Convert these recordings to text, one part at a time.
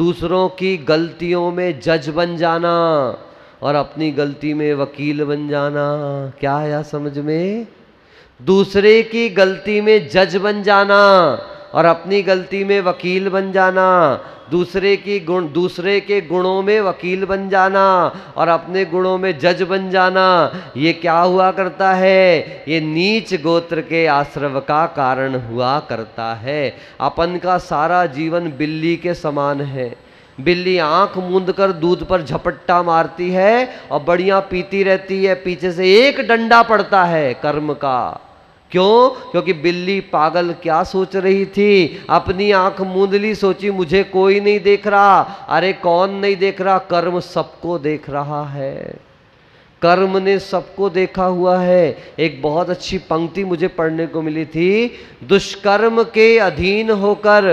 दूसरों की गलतियों में जज बन जाना और अपनी गलती में वकील बन जाना। क्या आया समझ में? दूसरे की गलती में जज बन जाना और अपनी गलती में वकील बन जाना, दूसरे के गुणों में वकील बन जाना और अपने गुणों में जज बन जाना। ये क्या हुआ करता है? ये नीच गोत्र के आश्रव का कारण हुआ करता है। अपन का सारा जीवन बिल्ली के समान है। बिल्ली आंख मूंद कर दूध पर झपट्टा मारती है और बढ़िया पीती रहती है, पीछे से एक डंडा पड़ता है कर्म का। क्यों? क्योंकि बिल्ली पागल क्या सोच रही थी? अपनी आंख मूंद ली, सोची मुझे कोई नहीं देख रहा। अरे कौन नहीं देख रहा? कर्म सबको देख रहा है। कर्म ने सबको देखा हुआ है। एक बहुत अच्छी पंक्ति मुझे पढ़ने को मिली थी, दुष्कर्म के अधीन होकर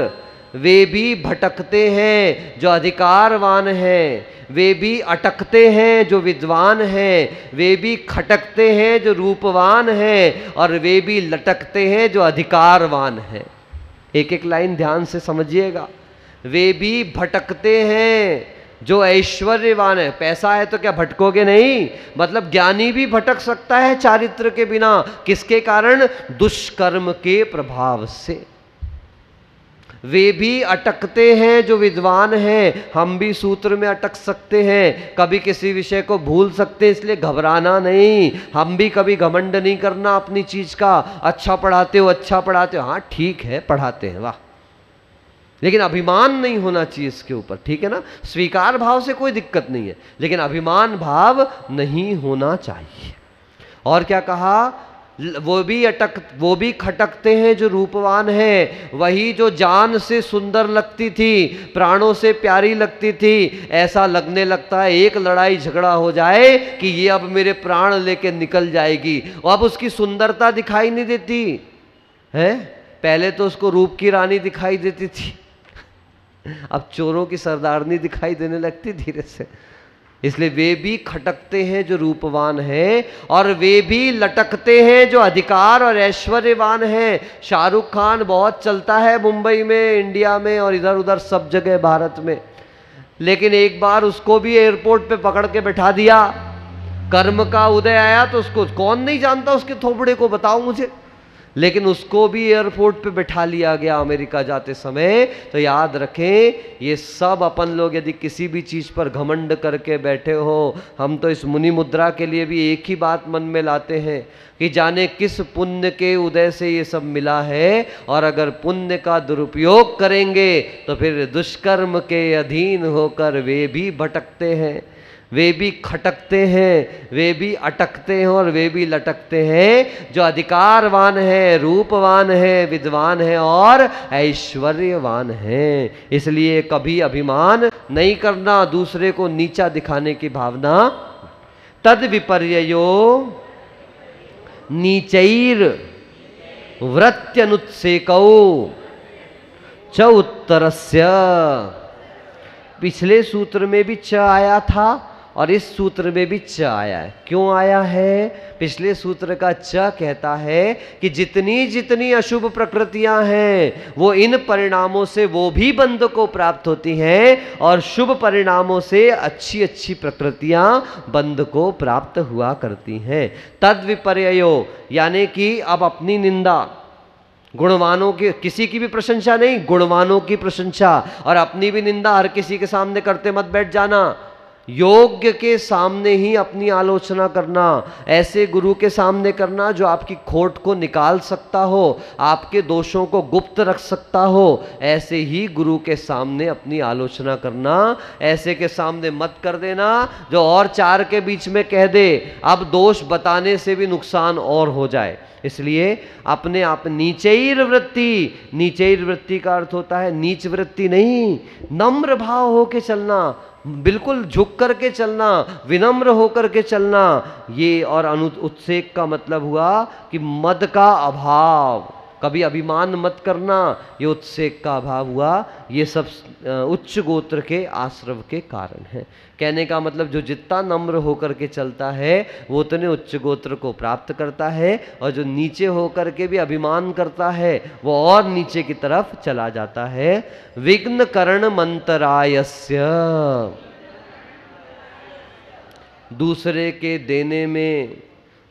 वे भी भटकते हैं जो अधिकारवान हैं, वे भी अटकते हैं जो विद्वान हैं, वे भी खटकते हैं जो रूपवान हैं, और वे भी लटकते हैं जो अधिकारवान हैं। एक एक लाइन ध्यान से समझिएगा। वे भी भटकते हैं जो ऐश्वर्यवान है। पैसा है तो क्या भटकोगे नहीं? मतलब ज्ञानी भी भटक सकता है चारित्र के बिना। किसके कारण? दुष्कर्म के प्रभाव से। वे भी अटकते हैं जो विद्वान हैं। हम भी सूत्र में अटक सकते हैं, कभी किसी विषय को भूल सकते हैं, इसलिए घबराना नहीं। हम भी कभी घमंड नहीं करना अपनी चीज का। अच्छा पढ़ाते हो, अच्छा पढ़ाते हो, हाँ ठीक है पढ़ाते हैं, वाह, लेकिन अभिमान नहीं होना चाहिए इसके ऊपर, ठीक है ना? स्वीकार भाव से कोई दिक्कत नहीं है, लेकिन अभिमान भाव नहीं होना चाहिए। और क्या कहा? वो भी खटकते हैं जो रूपवान है। वही जो जान से सुंदर लगती थी, प्राणों से प्यारी लगती थी, ऐसा लगने लगता है एक लड़ाई झगड़ा हो जाए कि ये अब मेरे प्राण लेके निकल जाएगी, और अब उसकी सुंदरता दिखाई नहीं देती है। पहले तो उसको रूप की रानी दिखाई देती थी, अब चोरों की सरदारनी दिखाई देने लगती धीरे से। इसलिए वे भी खटकते हैं जो रूपवान हैं, और वे भी लटकते हैं जो अधिकार और ऐश्वर्यवान हैं। शाहरुख खान बहुत चलता है मुंबई में, इंडिया में और इधर उधर सब जगह भारत में, लेकिन एक बार उसको भी एयरपोर्ट पे पकड़ के बैठा दिया। कर्म का उदय आया तो उसको कौन नहीं जानता, उसके थोपड़े को बताओ मुझे, लेकिन उसको भी एयरपोर्ट पे बैठा लिया गया अमेरिका जाते समय। तो याद रखें, ये सब अपन लोग यदि किसी भी चीज पर घमंड करके बैठे हो, हम तो इस मुनि मुद्रा के लिए भी एक ही बात मन में लाते हैं कि जाने किस पुण्य के उदय से ये सब मिला है, और अगर पुण्य का दुरुपयोग करेंगे तो फिर दुष्कर्म के अधीन होकर वे भी भटकते हैं, वे भी खटकते हैं, वे भी अटकते हैं, और वे भी लटकते हैं जो अधिकारवान है, रूपवान है, विद्वान है और ऐश्वर्यवान है। इसलिए कभी अभिमान नहीं करना, दूसरे को नीचा दिखाने की भावना। तद विपर्ययो नीचैर वृत्यनुत्सेकौ च उत्तरस्य। पिछले सूत्र में भी च आया था और इस सूत्र में भी च आया है। क्यों आया है? पिछले सूत्र का च कहता है कि जितनी जितनी अशुभ प्रकृतियां हैं वो इन परिणामों से वो भी बंध को प्राप्त होती हैं, और शुभ परिणामों से अच्छी अच्छी प्रकृतियां बंध को प्राप्त हुआ करती हैं। तद विपर्ययो यानी कि अब अपनी निंदा, गुणवानों की, किसी की भी प्रशंसा नहीं, गुणवानों की प्रशंसा, और अपनी भी निंदा हर किसी के सामने करते मत बैठ जाना। योग्य के सामने ही अपनी आलोचना करना, ऐसे गुरु के सामने करना जो आपकी खोट को निकाल सकता हो, आपके दोषों को गुप्त रख सकता हो, ऐसे ही गुरु के सामने अपनी आलोचना करना। ऐसे के सामने मत कर देना जो और चार के बीच में कह दे, अब दोष बताने से भी नुकसान और हो जाए। इसलिए अपने आप नीचैर वृत्ति, नीचैर वृत्ति का अर्थ होता है नीच वृत्ति नहीं, नम्र भाव होके चलना, बिल्कुल झुक करके चलना, विनम्र होकर के चलना। ये और उत्सेक का मतलब हुआ कि मद का अभाव, कभी अभिमान मत करना, ये उत्सेक का अभाव हुआ। ये सब उच्च गोत्र के आश्रव के कारण है। कहने का मतलब जो जितना नम्र होकर के चलता है वो उतने उच्च गोत्र को प्राप्त करता है, और जो नीचे होकर के भी अभिमान करता है वो और नीचे की तरफ चला जाता है। विघ्न करण मंतरायस्य, दूसरे के देने में,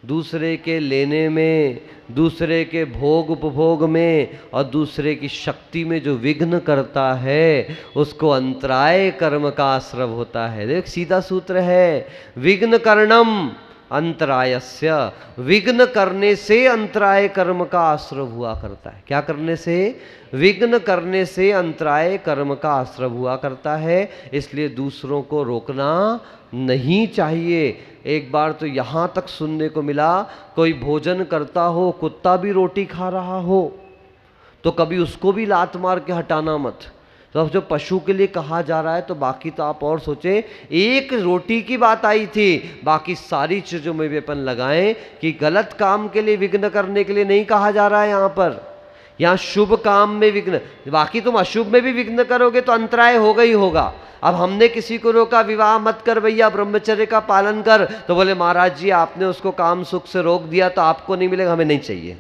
दूसरे के लेने में, दूसरे के भोग उपभोग में और दूसरे की शक्ति में जो विघ्न करता है उसको अंतराय कर्म का आश्रव होता है। देख सीधा सूत्र है, विघ्न करणम अंतरायस्य, विघ्न करने से अंतराय कर्म का आश्रव हुआ करता है। क्या करने से? विघ्न करने से अंतराय कर्म का आश्रव हुआ करता है। इसलिए दूसरों को रोकना नहीं चाहिए। एक बार तो यहाँ तक सुनने को मिला, कोई भोजन करता हो, कुत्ता भी रोटी खा रहा हो तो कभी उसको भी लात मार के हटाना मत। तो अब जो पशु के लिए कहा जा रहा है तो बाकी तो आप और सोचें, एक रोटी की बात आई थी, बाकी सारी चीज़ों में भी अपन लगाएं कि गलत काम के लिए विघ्न करने के लिए नहीं कहा जा रहा है। यहाँ पर, यहाँ शुभ काम में विघ्न, बाकी तुम अशुभ में भी विघ्न करोगे तो अंतराय होगा ही होगा। अब हमने किसी को रोका विवाह मत कर भैया, ब्रह्मचर्य का पालन कर, तो बोले महाराज जी आपने उसको काम सुख से रोक दिया तो आपको नहीं मिलेगा, हमें नहीं चाहिए।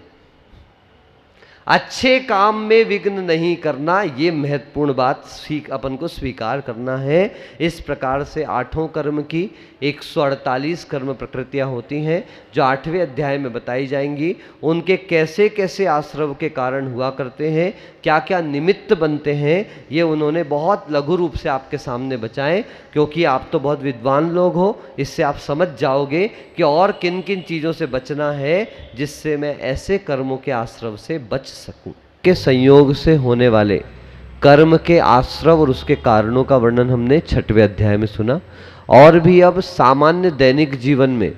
अच्छे काम में विघ्न नहीं करना, ये महत्वपूर्ण बात अपन को स्वीकार करना है। इस प्रकार से 8 कर्म की 148 कर्म प्रकृतियां होती हैं जो 8वें अध्याय में बताई जाएंगी। उनके कैसे कैसे आश्रव के कारण हुआ करते हैं, क्या क्या निमित्त बनते हैं, ये उन्होंने बहुत लघु रूप से आपके सामने बचाएं। क्योंकि आप तो बहुत विद्वान लोग हो, इससे आप समझ जाओगे कि और किन किन चीज़ों से बचना है जिससे मैं ऐसे कर्मों के आश्रव से बच सकूं। के संयोग से होने वाले कर्म के आश्रव और उसके कारणों का वर्णन हमने 6वें अध्याय में सुना। और भी अब सामान्य दैनिक जीवन में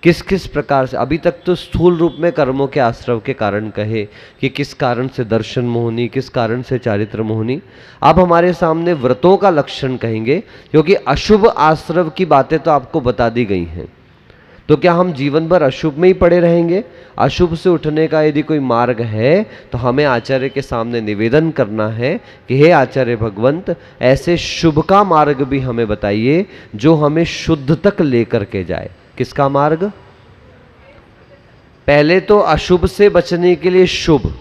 किस किस प्रकार से, अभी तक तो स्थूल रूप में कर्मों के आश्रव के कारण कहे कि किस कारण से दर्शन मोहनी, किस कारण से चारित्र मोहनी। अब हमारे सामने व्रतों का लक्षण कहेंगे, क्योंकि अशुभ आश्रव की बातें तो आपको बता दी गई हैं। तो क्या हम जीवन भर अशुभ में ही पड़े रहेंगे? अशुभ से उठने का यदि कोई मार्ग है तो हमें आचार्य के सामने निवेदन करना है कि हे आचार्य भगवंत, ऐसे शुभ का मार्ग भी हमें बताइए जो हमें शुद्ध तक लेकर के जाए। किसका मार्ग? पहले तो अशुभ से बचने के लिए शुभ,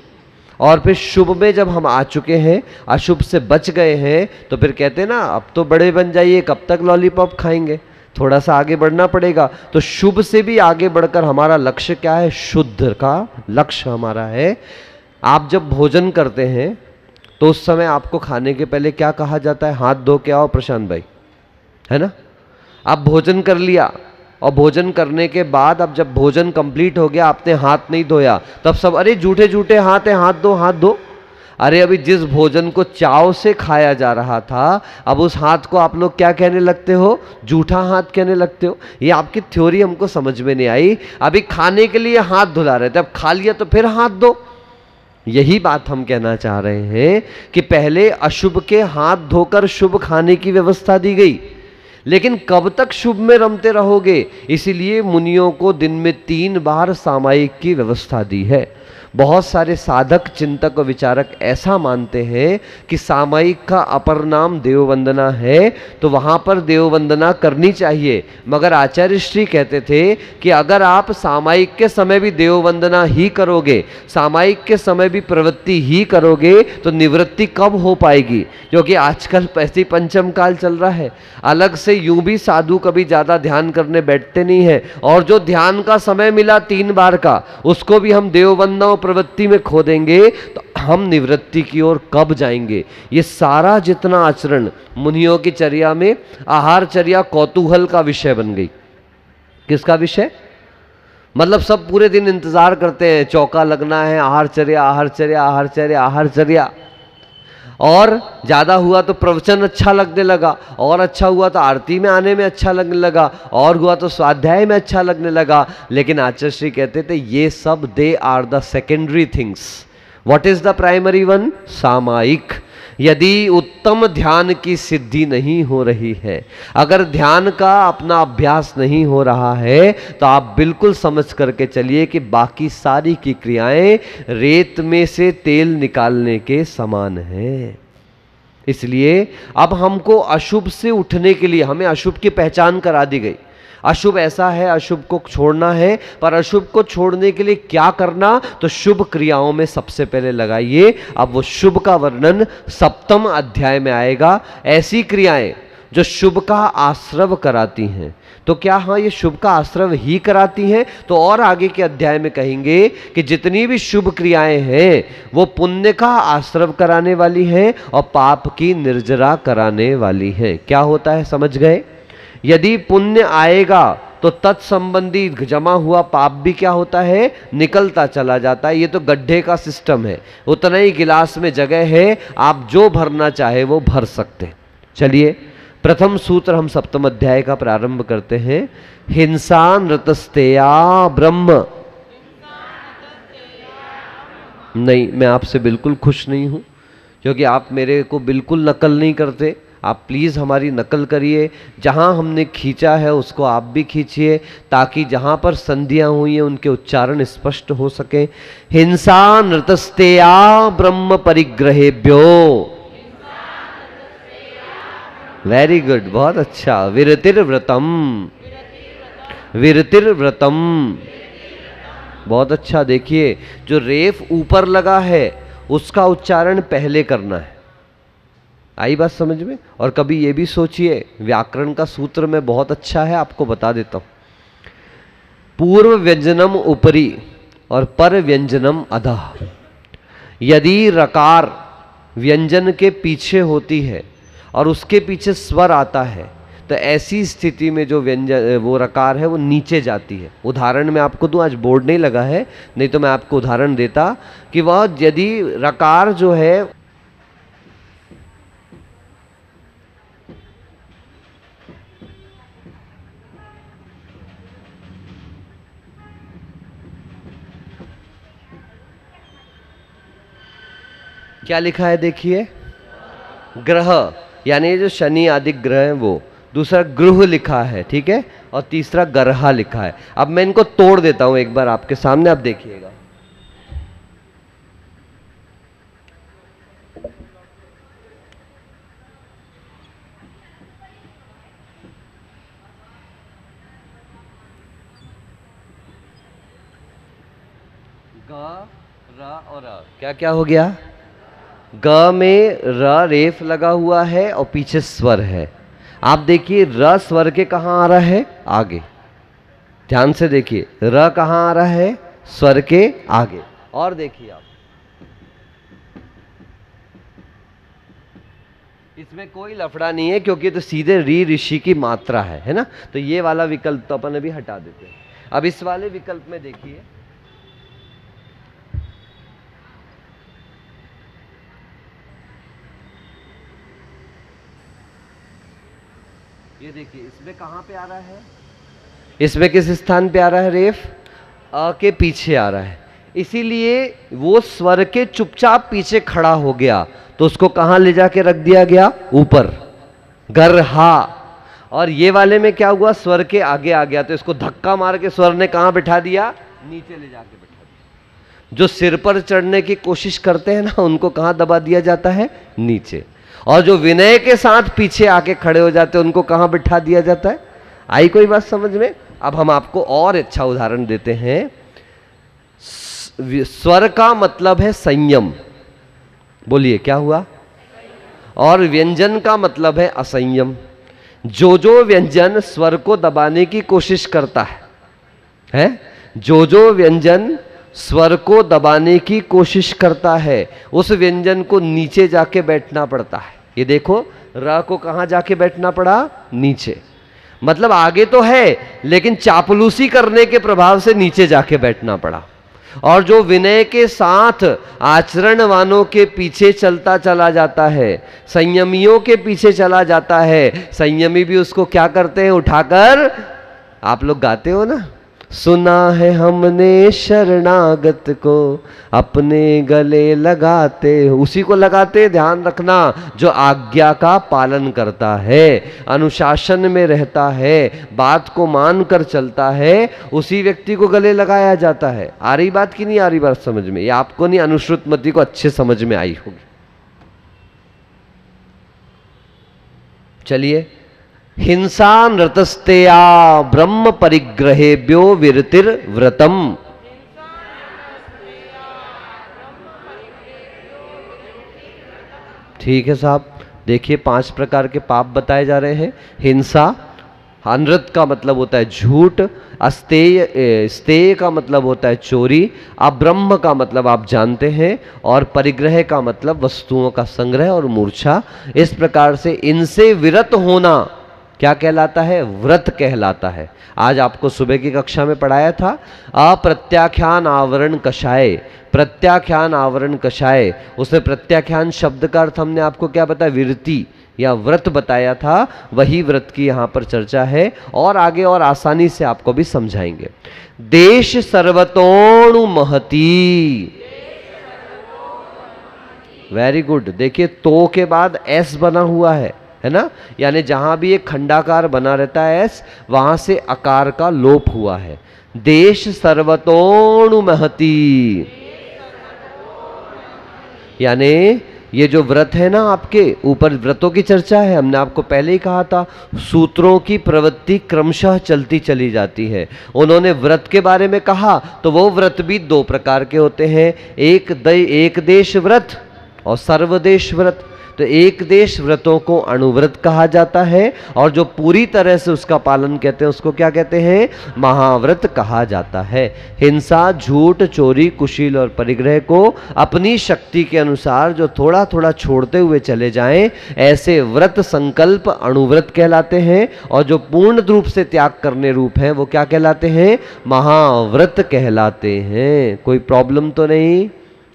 और फिर शुभ में जब हम आ चुके हैं, अशुभ से बच गए हैं, तो फिर कहते हैं ना अब तो बड़े बन जाइए, कब तक लॉलीपॉप खाएंगे, थोड़ा सा आगे बढ़ना पड़ेगा। तो शुभ से भी आगे बढ़कर हमारा लक्ष्य क्या है? शुद्ध का लक्ष्य हमारा है। आप जब भोजन करते हैं तो उस समय आपको खाने के पहले क्या कहा जाता है? हाथ धो के आओ प्रशांत भाई, है ना। आप भोजन कर लिया और भोजन करने के बाद अब जब भोजन कंप्लीट हो गया आपने हाथ नहीं धोया, तब सब अरे झूठे झूठे हाथ है, हाथ दो हाथ दो। अरे अभी जिस भोजन को चाव से खाया जा रहा था, अब उस हाथ को आप लोग क्या कहने लगते हो? जूठा हाथ कहने लगते हो। ये आपकी थ्योरी हमको समझ में नहीं आई। अभी खाने के लिए हाथ धुला रहे थे, अब खा लिया तो फिर हाथ दो। यही बात हम कहना चाह रहे हैं कि पहले अशुभ के हाथ धोकर शुभ खाने की व्यवस्था दी गई, लेकिन कब तक शुभ में रमते रहोगे? इसीलिए मुनियों को दिन में 3 बार सामायिक की व्यवस्था दी है। बहुत सारे साधक, चिंतक और विचारक ऐसा मानते हैं कि सामायिक का अपर नाम देववंदना है, तो वहां पर देववंदना करनी चाहिए। मगर आचार्य श्री कहते थे कि अगर आप सामायिक के समय भी देववंदना ही करोगे, सामायिक के समय भी प्रवृत्ति ही करोगे, तो निवृत्ति कब हो पाएगी? क्योंकि आजकल ऐसी पंचम काल चल रहा है, अलग से यूं भी साधु कभी ज्यादा ध्यान करने बैठते नहीं है, और जो ध्यान का समय मिला 3 बार का, उसको भी हम देववंदना प्रवृत्ति में खो देंगे, तो हम निवृत्ति की ओर कब जाएंगे? ये सारा जितना आचरण मुनियों की चर्या में, आहार चर्या कौतूहल का विषय बन गई। किसका विषय? मतलब सब पूरे दिन इंतजार करते हैं, चौका लगना है, आहार चर्या आहार चर्या आहार चर्या आहार चर्या। और ज़्यादा हुआ तो प्रवचन अच्छा लगने लगा, और अच्छा हुआ तो आरती में आने में अच्छा लगने लगा, और हुआ तो स्वाध्याय में अच्छा लगने लगा। लेकिन आचार्य श्री कहते थे ये सब they are the secondary things. What is the primary one? सामायिक। यदि उत्तम ध्यान की सिद्धि नहीं हो रही है, अगर ध्यान का अपना अभ्यास नहीं हो रहा है, तो आप बिल्कुल समझ करके चलिए कि बाकी सारी की क्रियाएं रेत में से तेल निकालने के समान है। इसलिए अब हमको अशुभ से उठने के लिए हमें अशुभ की पहचान करा दी गई। अशुभ ऐसा है, अशुभ को छोड़ना है, पर अशुभ को छोड़ने के लिए क्या करना, तो शुभ क्रियाओं में सबसे पहले लगाइए। अब वो शुभ का वर्णन 7वें अध्याय में आएगा। ऐसी क्रियाएं जो शुभ का आश्रव कराती हैं, तो क्या हाँ ये शुभ का आश्रव ही कराती हैं? तो और आगे के अध्याय में कहेंगे कि जितनी भी शुभ क्रियाएं हैं वो पुण्य का आश्रव कराने वाली हैं और पाप की निर्जरा कराने वाली हैं। क्या होता है समझ गए? यदि पुण्य आएगा तो तत्संबंधी जमा हुआ पाप भी क्या होता है, निकलता चला जाता है। ये तो गड्ढे का सिस्टम है, उतना ही गिलास में जगह है, आप जो भरना चाहे वो भर सकते। चलिए प्रथम सूत्र हम 7वें अध्याय का प्रारंभ करते हैं। हिंसा नृतस्तेया ब्रह्म। नहीं, मैं आपसे बिल्कुल खुश नहीं हूं, क्योंकि आप मेरे को बिल्कुल नकल नहीं करते। आप प्लीज़ हमारी नकल करिए, जहां हमने खींचा है उसको आप भी खींचिए, ताकि जहां पर संधियां हुई हैं उनके उच्चारण स्पष्ट हो सके। हिंसा नृतस्तेया ब्रह्म परिग्रहेभ्यो। वेरी गुड, बहुत अच्छा। विरतिर्व्रतम, विरतिर्व्रतम, बहुत अच्छा। देखिए जो रेफ ऊपर लगा है उसका उच्चारण पहले करना है। आई बात समझ में? और कभी ये भी सोचिए, व्याकरण का सूत्र में बहुत अच्छा है, आपको बता देता हूं। पूर्व व्यंजनम ऊपरी और पर व्यंजनम अधः। यदि रकार व्यंजन के पीछे होती है और उसके पीछे स्वर आता है, तो ऐसी स्थिति में जो व्यंजन वो रकार है वो नीचे जाती है। उदाहरण मैं आपको दूं, आज बोर्ड नहीं लगा है, नहीं तो मैं आपको उदाहरण देता कि वह यदि रकार जो है क्या लिखा है, देखिए ग्रह, यानी जो शनि आदि ग्रह है वो। दूसरा गृह लिखा है, ठीक है, और तीसरा गर्हा लिखा है। अब मैं इनको तोड़ देता हूं एक बार आपके सामने, आप देखिएगा। ग, र और अ, क्या क्या हो गया? ग में र रेफ लगा हुआ है और पीछे स्वर है। आप देखिए र स्वर के कहां आ रहा है, आगे। ध्यान से देखिए, र कहां आ रहा है, स्वर के आगे। और देखिए आप, इसमें कोई लफड़ा नहीं है, क्योंकि तो सीधे री ऋषि की मात्रा है ना। तो ये वाला विकल्प तो अपन अभी हटा देते हैं। अब इस वाले विकल्प में देखिए, ये देखिए इसमें कहां पे आ रहा है, इसमें किस स्थान पे आ रहा है, रेफ अ के पीछे आ रहा है। इसीलिए वो स्वर के चुपचाप पीछे खड़ा हो गया, तो उसको कहां ले जाके रख दिया गया, ऊपर, गर्हा। और ये वाले में क्या हुआ, स्वर के आगे आ गया, तो इसको धक्का मार के स्वर ने कहां बिठा दिया, नीचे ले जाके बिठा दिया। जो सिर पर चढ़ने की कोशिश करते हैं ना, उनको कहां दबा दिया जाता है, नीचे। और जो विनय के साथ पीछे आके खड़े हो जाते हैं उनको कहां बिठा दिया जाता है। आई कोई बात समझ में? अब हम आपको और अच्छा उदाहरण देते हैं। स्वर का मतलब है संयम, बोलिए क्या हुआ? और व्यंजन का मतलब है असंयम। जो व्यंजन स्वर को दबाने की कोशिश करता है, जो व्यंजन स्वर को दबाने की कोशिश करता है, उस व्यंजन को नीचे जाके बैठना पड़ता है। ये देखो, र को कहां जाके बैठना पड़ा, नीचे। मतलब आगे तो है, लेकिन चापलूसी करने के प्रभाव से नीचे जाके बैठना पड़ा। और जो विनय के साथ आचरणवानों के पीछे चलता चला जाता है, संयमियों के पीछे चला जाता है, संयमी भी उसको क्या करते हैं, उठाकर, आप लोग गाते हो ना, सुना है हमने शरणागत को अपने गले लगाते, उसी को लगाते, ध्यान रखना, जो आज्ञा का पालन करता है, अनुशासन में रहता है, बात को मान कर चलता है, उसी व्यक्ति को गले लगाया जाता है। आ रही बात कि नहीं आ रही बात समझ में? ये आपको नहीं, अनुश्रुतमती को अच्छे समझ में आई होगी। चलिए, हिंसा नृतस्तेया ब्रह्म परिग्रहेभ्यो विरतिर व्रतम। ठीक है साहब, देखिए 5 प्रकार के पाप बताए जा रहे हैं। हिंसा, अनृत का मतलब होता है झूठ, अस्तेय, स्तेय का मतलब होता है चोरी, अब्रह्म का मतलब आप जानते हैं, और परिग्रह का मतलब वस्तुओं का संग्रह और मूर्छा। इस प्रकार से इनसे विरत होना क्या कहलाता है? व्रत कहलाता है। आज आपको सुबह की कक्षा में पढ़ाया था, अप्रत्याख्यान आवरण कषाय, प्रत्याख्यान आवरण कषाय। उसमें प्रत्याख्यान शब्द का अर्थ हमने आपको क्या बताया? विरति या व्रत बताया था। वही व्रत की यहाँ पर चर्चा है, और आगे और आसानी से आपको भी समझाएंगे। देश सर्वतोणु महती, वेरी गुड। देखिए, तो के बाद एस बना हुआ है ना, यानी जहां भी एक खंडाकार बना रहता है एस, वहां से आकार का लोप हुआ है। देश सर्वतोणु महती, यानी ये जो व्रत है ना, आपके ऊपर व्रतों की चर्चा है। हमने आपको पहले ही कहा था, सूत्रों की प्रवृत्ति क्रमशः चलती चली जाती है। उन्होंने व्रत के बारे में कहा, तो वो व्रत भी 2 प्रकार के होते हैं, एक देश व्रत और सर्वदेश व्रत। तो एक देश व्रतों को अणुव्रत कहा जाता है, और जो पूरी तरह से उसका पालन कहते हैं उसको क्या कहते हैं? महाव्रत कहा जाता है। हिंसा, झूठ, चोरी, कुशील और परिग्रह को अपनी शक्ति के अनुसार जो थोड़ा थोड़ा छोड़ते हुए चले जाएं, ऐसे व्रत संकल्प अणुव्रत कहलाते हैं, और जो पूर्ण रूप से त्याग करने रूप हैं वो क्या कहलाते हैं? महाव्रत कहलाते हैं। कोई प्रॉब्लम तो नहीं?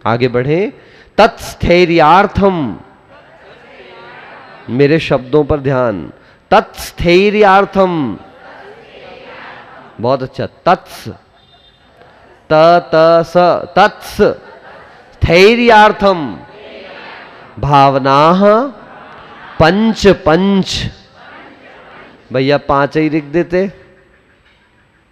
आगे बढ़े। तत्स्थैर्यार्थम, मेरे शब्दों पर ध्यान, तत्स्थैर्यार्थम, बहुत अच्छा, तत्स तत्स तत्स स्थैर्यार्थम भावनाः पंच पंच। भैया 5 ही लिख देते,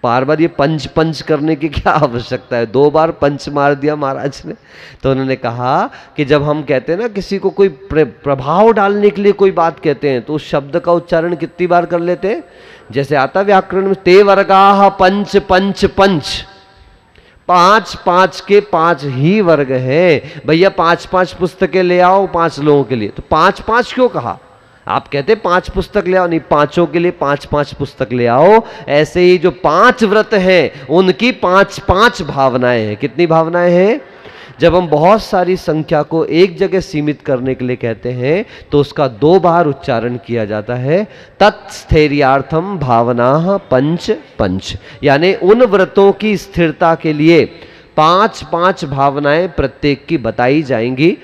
बार बार ये पंच पंच करने की क्या आवश्यकता है? 2 बार पंच मार दिया महाराज ने। तो उन्होंने कहा कि जब हम कहते हैं ना किसी को कोई प्रभाव डालने के लिए कोई बात कहते हैं, तो उस शब्द का उच्चारण कितनी बार कर लेते हैं? जैसे आता व्याकरण में, ते वर्गाः पंच पंच पंच, 5 के 5 ही वर्ग हैं। भैया 5 पुस्तकें ले आओ 5 लोगों के लिए, तो 5 क्यों कहा? आप कहते 5 पुस्तक ले आओ, नहीं, 5 के लिए 5 पुस्तक ले आओ। ऐसे ही जो 5 व्रत हैं उनकी 5 भावनाएं हैं। कितनी भावनाएं हैं? जब हम बहुत सारी संख्या को एक जगह सीमित करने के लिए कहते हैं, तो उसका 2 बार उच्चारण किया जाता है। तत्स्थैर्यार्थम भावनाः पंच पंच, यानी उन व्रतों की स्थिरता के लिए 5 भावनाएं प्रत्येक की बताई जाएंगी।